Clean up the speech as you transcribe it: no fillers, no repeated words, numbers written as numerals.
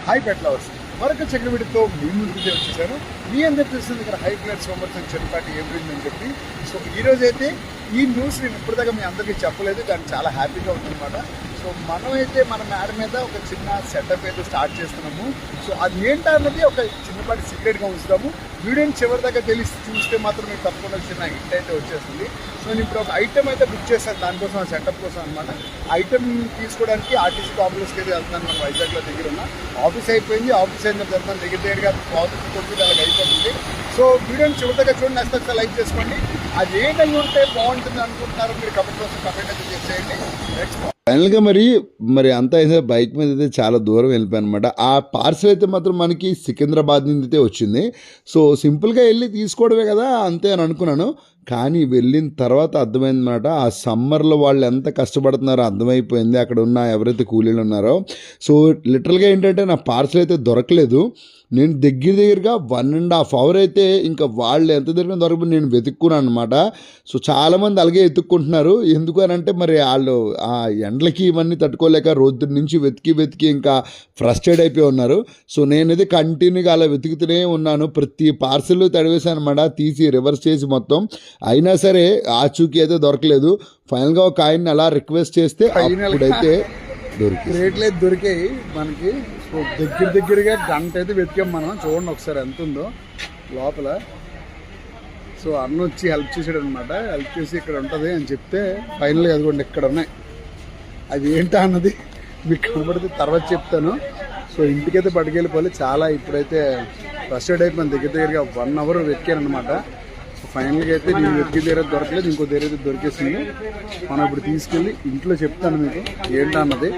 Hi pet lovers, మరొక చక్రవిడితో మీ ముందుకు వచ్చేసాను. మీ అందరు చూస్తుంది ఇక్కడ హై క్లాస్ సోమర్స్ అని చెరుపాటి ఏప్రిల్ అని చెప్పి. సో ఈరోజు అయితే ఈ న్యూస్ నేను ఇప్పటిదాకా మీ అందరికీ చెప్పలేదు, దానికి చాలా హ్యాపీగా ఉందన్నమాట. సో మనమైతే మన మేడ మీద ఒక చిన్న సెటప్ అయితే స్టార్ట్ చేస్తున్నాము. సో అది ఏంటన్నది ఒక చిన్నపాటి సీక్రెట్గా ఉంచుతాము. వీడియోని చివరి దాకా తెలిసి చూస్తే మాత్రం మీకు తప్పకుండా చిన్న హిట్ అయితే వచ్చేస్తుంది. సో నేను ఇప్పుడు ఒక ఐటమ్ అయితే బుక్ చేశాను, దానికోసం ఆ సెటప్ కోసం అనమాట. ఐటమ్ తీసుకోవడానికి ఆర్టీసీ కాంప్లెక్స్కి అయితే వెళ్తున్నాను. మన వైజాగ్లో దగ్గర ఉన్న ఆఫీస్ అయిపోయింది, ఆఫీస్ అయిన తర్వాత దగ్గరగా ప్రాజెక్ట్ కొట్టి అలాగ అయిపోతుంది. సో వీడియోని చివరి దాకా చూడండి, నెక్స్ట్ లైక్ చేసుకోండి. అది ఏంటని ఉంటే బాగుంటుంది అనుకుంటున్నారు మీరు కమెంట్ కోసం కమెంట్ అయితే చేసేయండి. ఫైనల్గా మరి అంతా అయితే బైక్ మీద అయితే చాలా దూరం వెళ్ళిపోయాను అనమాట. ఆ పార్సల్ అయితే మాత్రం మనకి సికింద్రాబాద్ నుంచి అయితే వచ్చింది. సో సింపుల్గా వెళ్ళి తీసుకోవడమే కదా అంతే అని అనుకున్నాను. కానీ వెళ్ళిన తర్వాత అర్థమైందన్నమాట, ఆ సమ్మర్లో వాళ్ళు ఎంత కష్టపడుతున్నారో అర్థమైపోయింది అక్కడ ఉన్న ఎవరైతే కూలీలు ఉన్నారో. సో లిటరల్గా ఏంటంటే నా పార్సల్ అయితే దొరకలేదు. నేను దగ్గరగా 1.5 hours అయితే ఇంకా వాళ్ళు ఎంత దగ్గర దొరకదు నేను వెతుక్కున్నాను అనమాట. సో చాలామంది అలాగే వెతుక్కుంటున్నారు. ఎందుకు అని అంటే మరి వాళ్ళు ఆ ఎండలకి ఇవన్నీ తట్టుకోలేక రోజు నుంచి వెతికి ఇంకా ఫ్రస్ట్రేట్ అయిపోయి ఉన్నారు. సో నేనైతే కంటిన్యూగా అలా వెతుకుతూనే ఉన్నాను. ప్రతి పార్సల్ తడివేశాను అనమాట, తీసి రివర్స్ చేసి మొత్తం. అయినా సరే ఆచూకీ అయితే దొరకలేదు. ఫైనల్గా ఒక ఆయన్ని అలా రిక్వెస్ట్ చేస్తే అప్పుడైతే రేట్లు దొరికాయి మనకి. సో దగ్గరగా గంట అయితే వెతికాం మనం. చూడండి ఒకసారి ఎంత ఉందో లోపల. సో అన్న వచ్చి హెల్ప్ చేసాడు అనమాట. హెల్ప్ చేసి ఇక్కడ ఉంటుంది అని చెప్తే ఫైనల్గా అదిగోండి ఇక్కడ ఉన్నాయి. అది ఏంటా అన్నది మీకు కనబడితే తర్వాత చెప్తాను. సో ఇంటికైతే పట్టుకెళ్ళిపోవాలి. చాలా ఇప్పుడైతే ఫ్రస్ట్రేట్ అయిపోయింది. దగ్గరగా 1 hour వెతికాను అనమాట. సో ఫైనల్గా అయితే నేను వెతికి దగ్గర దొరకలేదు, ఇంకో దగ్గర అయితే దొరికేసింది. మనం ఇప్పుడు తీసుకెళ్ళి ఇంట్లో చెప్తాను మీకు ఏంటా అన్నది.